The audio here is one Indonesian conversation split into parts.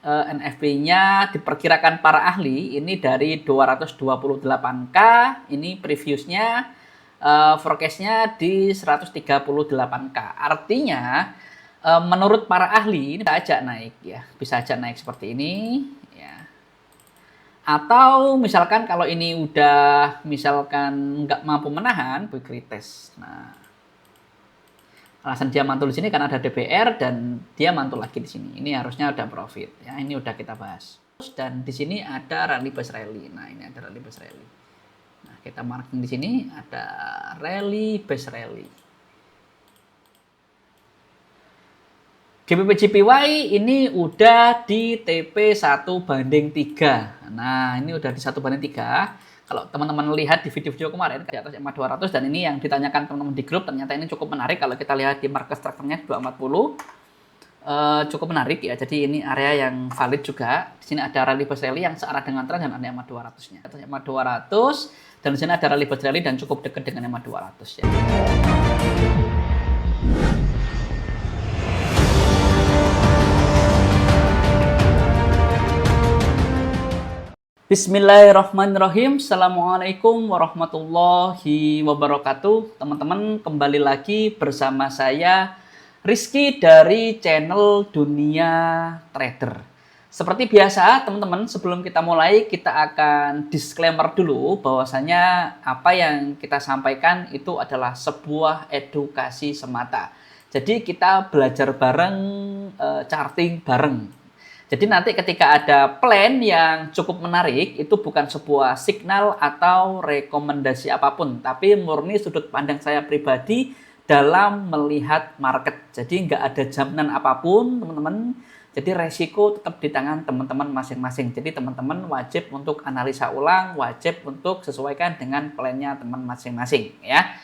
NFP-nya diperkirakan para ahli ini dari 228K, ini previousnya forecast-nya di 138K. Artinya menurut para ahli ini bisa aja naik ya, bisa aja naik seperti ini ya. Atau misalkan kalau ini udah misalkan nggak mampu menahan, quick retest. Nah, alasan dia mantul di sini karena ada DBR dan dia mantul lagi di sini. Ini harusnya udah profit ya. Ini udah kita bahas. Dan di sini ada rally base rally. Nah, ini ada rally base rally. Nah, kita marking di sini ada rally base rally. GBP/JPY ini udah di TP 1:3. Nah, ini udah di 1:3. Kalau teman-teman lihat di video-video kemarin di atas EMA 200 dan ini yang ditanyakan teman-teman di grup, ternyata ini cukup menarik kalau kita lihat di market structure-nya 240. Cukup menarik ya. Jadi ini area yang valid juga. Di sini ada rally base rally yang searah dengan tren dan ada EMA 200-nya. Atas EMA 200 dan di sini ada rally base rally dan cukup dekat dengan EMA 200 ya. Bismillahirrahmanirrahim. Assalamualaikum warahmatullahi wabarakatuh. Teman-teman, kembali lagi bersama saya Rizky dari channel Dunia Trader. Seperti biasa, teman-teman, sebelum kita mulai, kita akan disclaimer dulu bahwasanya apa yang kita sampaikan itu adalah sebuah edukasi semata. Jadi kita belajar bareng, charting bareng. Jadi nanti ketika ada plan yang cukup menarik, itu bukan sebuah signal atau rekomendasi apapun, tapi murni sudut pandang saya pribadi dalam melihat market. Jadi nggak ada jaminan apapun, teman-teman. Jadi resiko tetap di tangan teman-teman masing-masing. Jadi teman-teman wajib untuk analisa ulang, wajib untuk sesuaikan dengan plannya teman masing-masing, ya.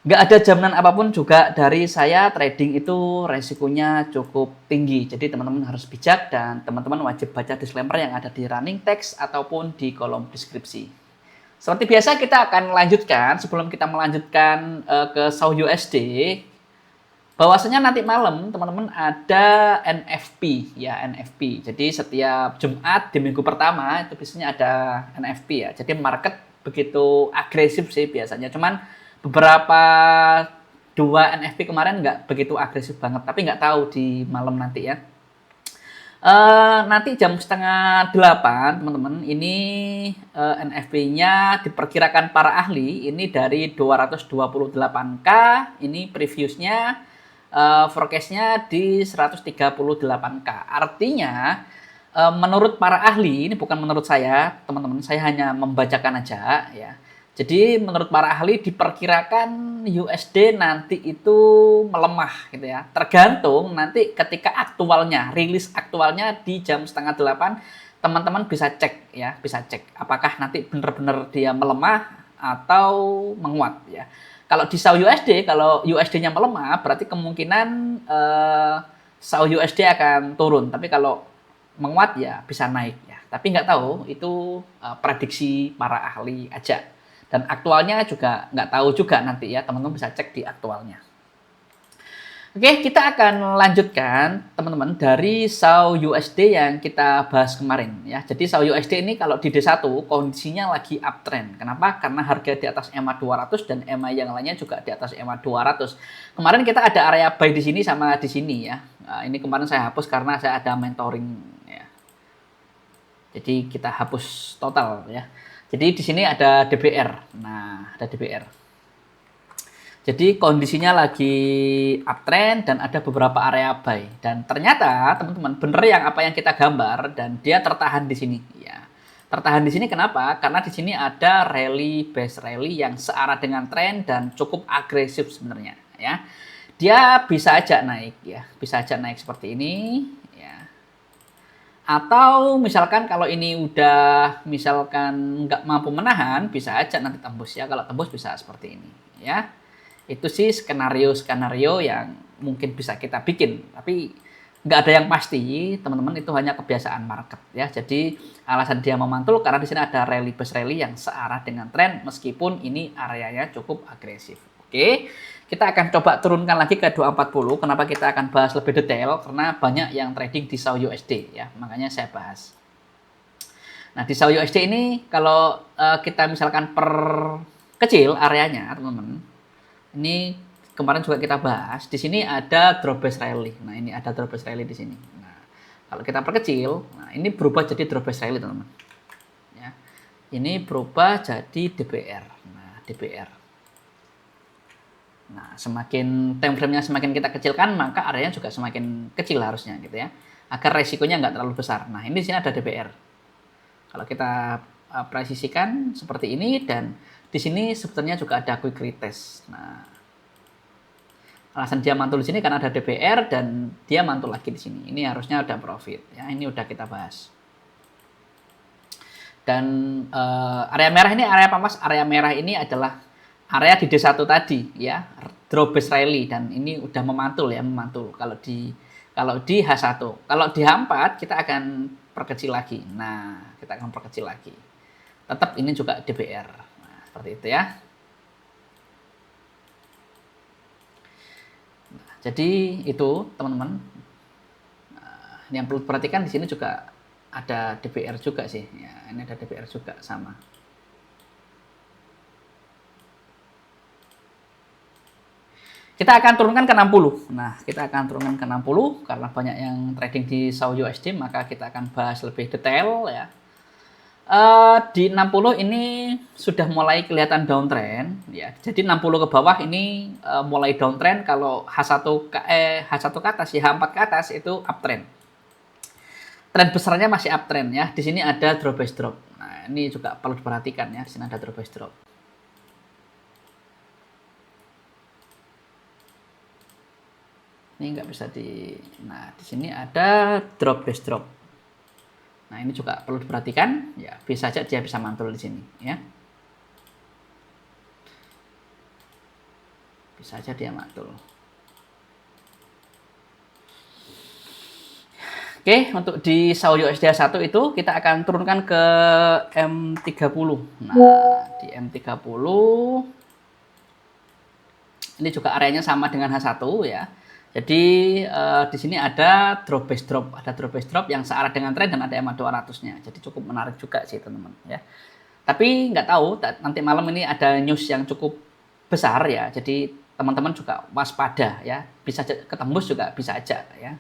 Nggak ada jaminan apapun juga dari saya, trading itu resikonya cukup tinggi. Jadi teman-teman harus bijak dan teman-teman wajib baca disclaimer yang ada di running text ataupun di kolom deskripsi. Seperti biasa kita akan melanjutkan, sebelum kita melanjutkan ke SAU USD, bahwasanya nanti malam teman-teman ada NFP ya, NFP. Jadi setiap Jumat di minggu pertama itu biasanya ada NFP ya. Jadi market begitu agresif sih biasanya. Cuman beberapa dua NFP kemarin nggak begitu agresif banget, tapi nggak tahu di malam nanti ya. Nanti jam 7:30 teman-teman, ini NFP-nya diperkirakan para ahli ini dari 228K, ini previousnya forecast-nya di 138K. Artinya menurut para ahli, ini bukan menurut saya teman-teman, saya hanya membacakan aja ya. Jadi menurut para ahli diperkirakan USD nanti itu melemah gitu ya. Tergantung nanti ketika aktualnya, rilis aktualnya di jam 7:30, teman-teman bisa cek ya, bisa cek apakah nanti benar-benar dia melemah atau menguat ya. Kalau di SAU USD, kalau USD-nya melemah berarti kemungkinan SAU USD akan turun. Tapi kalau menguat ya bisa naik ya. Tapi nggak tahu, itu prediksi para ahli aja. Dan aktualnya juga nggak tahu juga nanti ya, teman-teman bisa cek di aktualnya. Oke, kita akan lanjutkan teman-teman dari SAU USD yang kita bahas kemarin ya. Jadi SAU USD ini kalau di D1 kondisinya lagi uptrend. Kenapa? Karena harga di atas EMA 200 dan EMA yang lainnya juga di atas EMA 200. Kemarin kita ada area buy di sini sama di sini ya. Nah, ini kemarin saya hapus karena saya ada mentoring ya. Jadi kita hapus total ya. Jadi di sini ada DBR. Nah, ada DBR. Jadi kondisinya lagi uptrend dan ada beberapa area buy. Dan ternyata teman-teman bener yang apa yang kita gambar dan dia tertahan di sini ya. Tertahan di sini kenapa? Karena di sini ada rally base rally yang searah dengan tren dan cukup agresif sebenarnya ya. Dia bisa aja naik ya, bisa aja naik seperti ini ya. Atau misalkan kalau ini udah misalkan nggak mampu menahan, bisa aja nanti tembus ya. Kalau tembus bisa seperti ini ya. Itu sih skenario-skenario yang mungkin bisa kita bikin. Tapi nggak ada yang pasti, teman-teman, itu hanya kebiasaan market ya. Jadi alasan dia memantul karena di sini ada rally base rally yang searah dengan tren meskipun ini areanya cukup agresif. Oke. Kita akan coba turunkan lagi ke 240. Kenapa kita akan bahas lebih detail? Karena banyak yang trading di SAU USD ya, makanya saya bahas. Nah, di SAU USD ini kalau kita misalkan per kecil areanya, teman-teman. Ini kemarin juga kita bahas. Di sini ada drawbase rally. Nah, ini ada drawbase rally di sini. Nah, kalau kita perkecil, nah ini berubah jadi drawbase rally, teman-teman. Ya. Ini berubah jadi DBR. Nah, DBR. Nah, semakin time frame-nya semakin kita kecilkan, maka areanya juga semakin kecil harusnya gitu ya. Agar resikonya nggak terlalu besar. Nah, ini di sini ada DBR. Kalau kita presisikan seperti ini, dan di sini sebetulnya juga ada quick retest. Nah, alasan dia mantul di sini karena ada DBR dan dia mantul lagi di sini. Ini harusnya udah profit ya. Ini udah kita bahas. Dan area merah ini area apa, Mas? Area merah ini adalah area di D1 tadi ya, drawbase rally, dan ini udah memantul ya, memantul kalau di H1. Kalau di H4 kita akan perkecil lagi. Nah, kita akan perkecil lagi. Tetap ini juga DBR. Nah, seperti itu ya. Nah, jadi itu teman-teman. Nah, yang perlu diperhatikan di sini juga ada DBR juga sih. Ya, ini ada DBR juga sama. Kita akan turunkan ke 60. Nah, kita akan turunkan ke 60 karena banyak yang trading di SAU USD, maka kita akan bahas lebih detail ya. Di 60 ini sudah mulai kelihatan downtrend ya. Jadi 60 ke bawah ini mulai downtrend. Kalau H1 ke atas ya, H4 ke atas itu uptrend. Tren besarnya masih uptrend ya. Di sini ada drawbase drop. Nah, ini juga perlu diperhatikan ya. Di sini ada drawbase drop. Ini nggak bisa nah di sini ada drawbase drop. Nah, ini juga perlu diperhatikan ya, bisa saja dia bisa mantul di sini ya. Bisa saja dia mantul. Oke, untuk di SAU USD 1 itu kita akan turunkan ke M30. Nah, di M30 ini juga areanya sama dengan H1 ya. Jadi di sini ada drawbase drop yang searah dengan tren dan ada EMA 200-nya. Jadi cukup menarik juga sih, teman-teman ya. Tapi nggak tahu nanti malam ini ada news yang cukup besar ya. Jadi teman-teman juga waspada ya. Bisa ketembus juga bisa aja ya.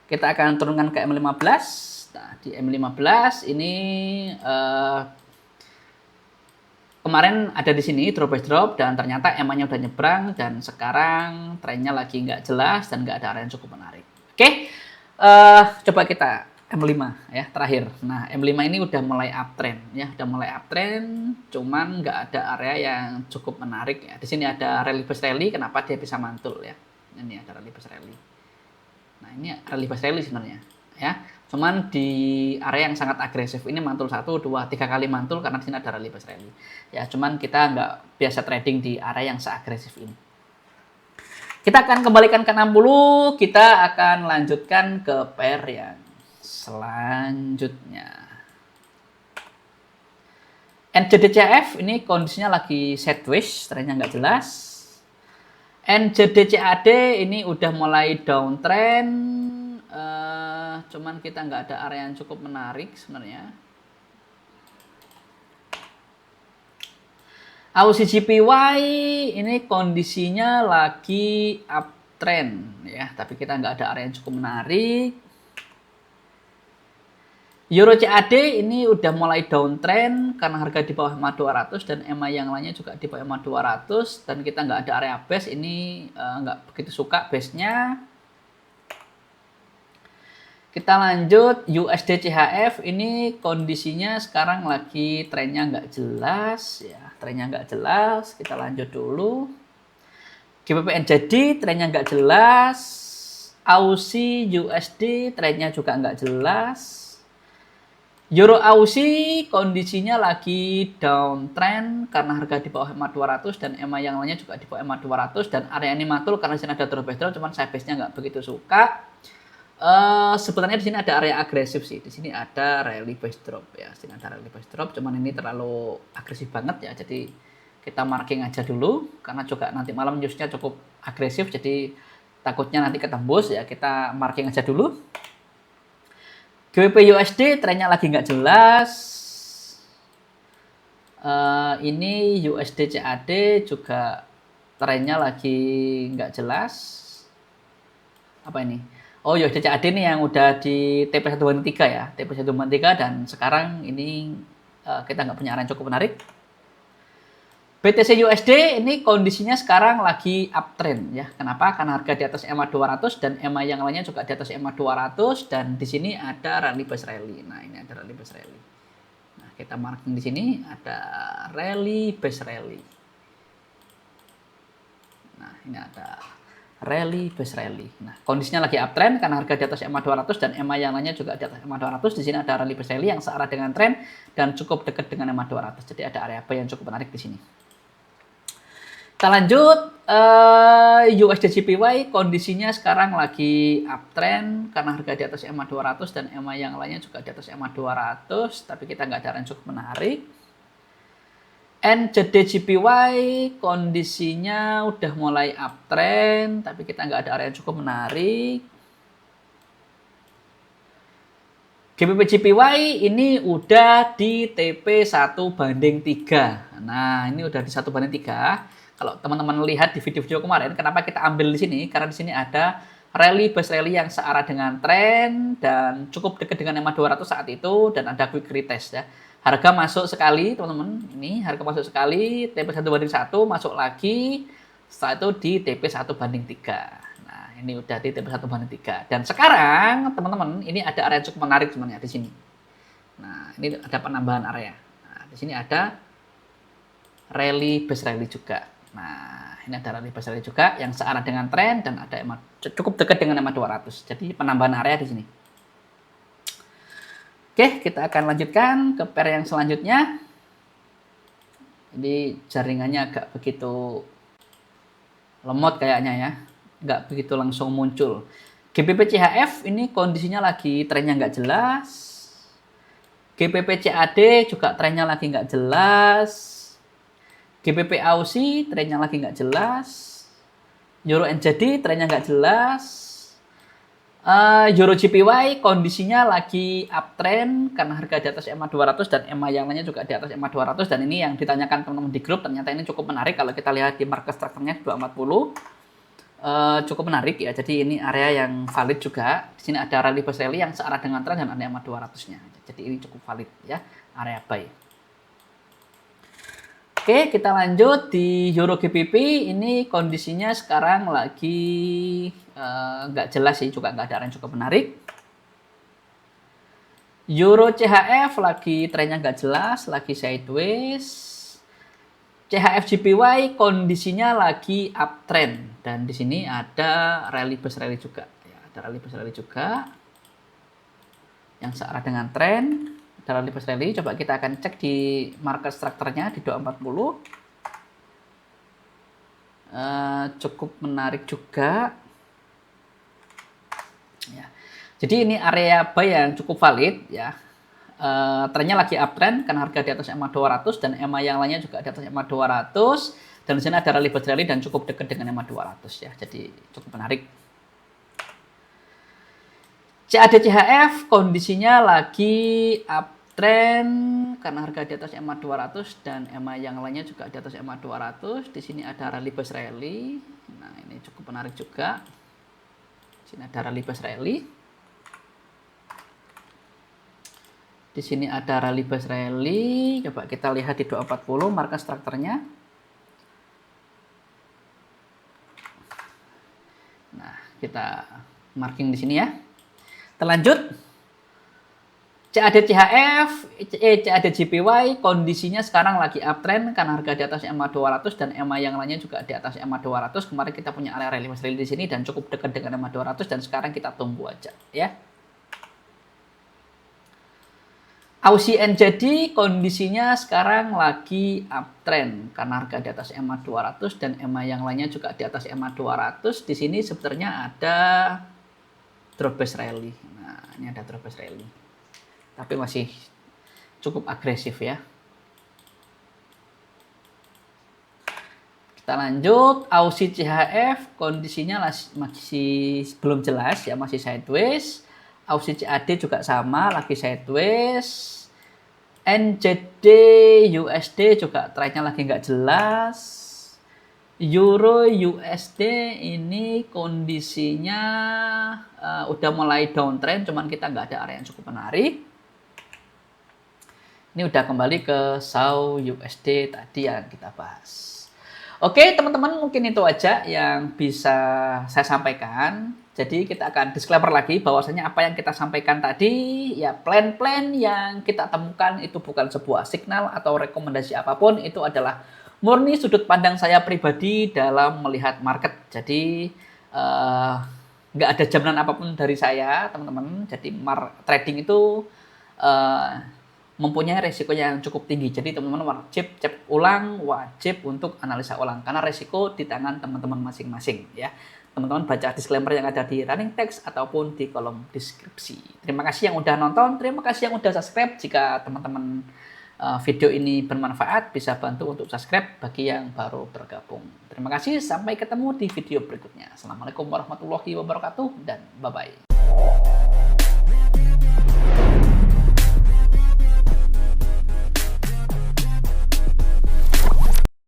Kita akan turunkan ke M15. Nah, di M15 ini kemarin ada di sini drawbase drop dan ternyata EMA-nya udah nyebrang dan sekarang trennya lagi nggak jelas dan nggak ada area yang cukup menarik. Oke, coba kita M5 ya terakhir. Nah, M5 ini udah mulai uptrend ya, udah mulai uptrend, cuman nggak ada area yang cukup menarik ya. Di sini ada rally base rally, kenapa dia bisa mantul ya? Ini ada rally base rally. Nah, ini rally base rally sebenarnya ya. Cuman di area yang sangat agresif ini mantul 1, 2, 3 kali mantul karena di sini ada rally base rally. Ya, cuman kita nggak biasa trading di area yang seagresif ini. Kita akan kembalikan ke 60, kita akan lanjutkan ke pair yang selanjutnya. NZD-CHF ini kondisinya lagi sideways, trennya nggak jelas. NZD-CAD ini udah mulai downtrend. Cuman kita nggak ada area yang cukup menarik sebenarnya. AUCJPY ini kondisinya lagi uptrend ya, tapi kita nggak ada area yang cukup menarik. Euro CAD ini udah mulai downtrend karena harga di bawah EMA 200 dan EMA yang lainnya juga di bawah EMA 200 dan kita nggak ada area base, ini nggak begitu suka base-nya. Kita lanjut USD CHF, ini kondisinya sekarang lagi trennya nggak jelas ya, trennya nggak jelas. Kita lanjut dulu. GBP NZD trennya nggak jelas. AUSI USD trennya juga nggak jelas. Euro AUSI kondisinya lagi downtrend karena harga di bawah EMA 200 dan EMA yang lainnya juga di bawah EMA 200 dan area ini mantul karena di sini ada drawbase drop, cuman saya base-nya nggak begitu suka. Sebenarnya di sini ada area agresif sih. Di sini ada rally base drop ya. Di sini ada rally base drop, cuman ini terlalu agresif banget ya. Jadi Kita marking aja dulu karena juga nanti malam newsnya cukup agresif, jadi takutnya nanti ketembus ya, kita marking aja dulu. GBP USD trennya lagi nggak jelas. Ini USD CAD juga trennya lagi nggak jelas. Apa ini? Oh, USD CAD ini yang udah di TP1 banding 3 ya, TP1 banding 3, dan sekarang ini kita nggak punya area yang cukup menarik. BTC USD ini kondisinya sekarang lagi uptrend ya. Kenapa? Karena harga di atas EMA 200 dan EMA yang lainnya juga di atas EMA 200, dan di sini ada rally base rally. Nah, ini ada rally base rally. Nah, kita marking di sini ada rally base rally. Nah, ini ada rally base rally. Nah, kondisinya lagi uptrend karena harga di atas EMA 200 dan EMA yang lainnya juga di atas EMA 200. Di sini ada rally base rally yang searah dengan tren dan cukup dekat dengan EMA 200. Jadi ada area buy yang cukup menarik di sini. Kita lanjut, USD JPY kondisinya sekarang lagi uptrend karena harga di atas EMA 200 dan EMA yang lainnya juga di atas EMA 200, tapi kita nggak ada area yang cukup menarik. NZD JPY kondisinya udah mulai uptrend, tapi kita nggak ada area yang cukup menarik. GBP JPY ini udah di TP1 banding 3. Nah, ini udah di 1 banding 3. Kalau teman-teman lihat di video-video kemarin, kenapa kita ambil di sini? Karena di sini ada rally base rally yang searah dengan tren dan cukup dekat dengan EMA 200 saat itu, dan ada quick retest ya. Harga masuk sekali, teman-teman. Ini harga masuk sekali, TP1 banding 1 masuk lagi. Setelah itu di TP1 banding 3. Nah, ini udah di TP1 banding 3. Dan sekarang, teman-teman, ini ada area yang cukup menarik sebenarnya di sini. Nah, ini ada penambahan area. Nah, di sini ada rally base rally juga. Nah, ini ada rally base rally juga yang searah dengan tren dan ada EMA cukup dekat dengan EMA 200. Jadi penambahan area di sini. Oke, kita akan lanjutkan ke pair yang selanjutnya. Jadi jaringannya agak begitu lemot kayaknya ya, nggak begitu langsung muncul. GBP CHF ini kondisinya lagi trennya nggak jelas. GBP CAD juga trennya lagi nggak jelas. GBP AUD trennya lagi nggak jelas. Euro NZD trennya nggak jelas. Euro JPY kondisinya lagi uptrend karena harga di atas EMA 200 dan EMA yang lainnya juga di atas EMA 200, dan ini yang ditanyakan teman-teman di grup, ternyata ini cukup menarik kalau kita lihat di market structure-nya 240. Cukup menarik ya, jadi ini area yang valid juga. Di sini ada rally base rally yang searah dengan tren dan ada EMA 200-nya. Jadi ini cukup valid ya, area buy. Oke, kita lanjut di Euro GBP. Ini kondisinya sekarang lagi nggak jelas sih, juga nggak ada area yang cukup menarik. Euro CHF lagi trennya nggak jelas, lagi sideways. CHF JPY kondisinya lagi uptrend, dan di sini ada rally base rally juga. Ya, ada rally base rally juga yang searah dengan tren. Ada rally base rally. Coba kita akan cek di market structure-nya di 240. Cukup menarik juga. Ya. Jadi ini area buy yang cukup valid ya. Trennya lagi uptrend karena harga di atas EMA 200 dan EMA yang lainnya juga di atas EMA 200, dan di sini ada rally base rally dan cukup dekat dengan EMA 200 ya. Jadi cukup menarik. CAD CHF kondisinya lagi uptrend karena harga di atas EMA 200 dan EMA yang lainnya juga di atas EMA 200. Di sini ada rally base rally. Nah, ini cukup menarik juga. Di sini ada rally base rally. Di sini ada rally base rally. Coba kita lihat di 240 market structure-nya. Nah, kita marking di sini ya. Terlanjut. CAD CHF, CAD JPY kondisinya sekarang lagi uptrend karena harga di atas EMA 200 dan EMA yang lainnya juga di atas EMA 200. Kemarin kita punya area rally base rally di sini dan cukup dekat dengan EMA 200, dan sekarang kita tunggu aja ya. AUD NZD kondisinya sekarang lagi uptrend karena harga di atas EMA 200 dan EMA yang lainnya juga di atas EMA 200. Di sini sebenarnya ada drop base rally. Nah, ini ada drop base rally. Tapi masih cukup agresif ya. kita lanjut. Aussie CHF kondisinya masih belum jelas ya, masih sideways. Aussie CAD juga sama, lagi sideways. NZD USD juga trendnya lagi nggak jelas. Euro USD ini kondisinya udah mulai downtrend, cuman kita nggak ada area yang cukup menarik. Ini udah kembali ke SAU USD tadi yang kita bahas. Oke teman-teman, mungkin itu aja yang bisa saya sampaikan. Jadi kita akan disclaimer lagi bahwasanya apa yang kita sampaikan tadi, ya plan-plan yang kita temukan itu bukan sebuah signal atau rekomendasi apapun, itu adalah murni sudut pandang saya pribadi dalam melihat market. Jadi nggak ada jaminan apapun dari saya teman-teman. Jadi trading itu mempunyai resiko yang cukup tinggi. Jadi teman-teman wajib cek ulang, wajib untuk analisa ulang. Karena resiko di tangan teman-teman masing-masing ya. Teman-teman baca disclaimer yang ada di running text ataupun di kolom deskripsi. Terima kasih yang udah nonton, terima kasih yang udah subscribe. Jika teman-teman video ini bermanfaat, bisa bantu untuk subscribe bagi yang baru bergabung. Terima kasih, sampai ketemu di video berikutnya. Assalamualaikum warahmatullahi wabarakatuh dan bye-bye.